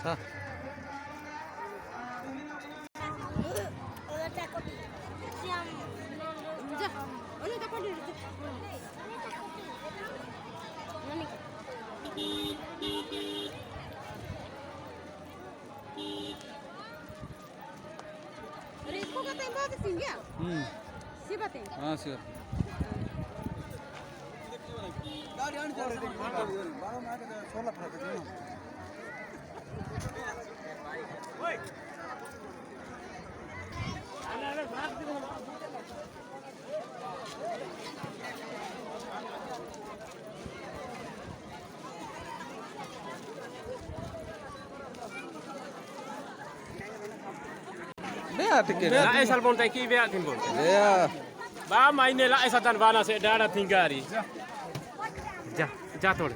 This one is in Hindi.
Sa. अरे इसको कहते हैं बहुत सिंगिया सी बातें हाँ सिर गाड़ी आने चाहिए बारों में आके 16 फटा देना ओए अरे भाग दे Bea tiket. La esal bonta ki bea tin bonta. Bea. Ba maine la esa tan bana se dara tingari. Ja, ja tole.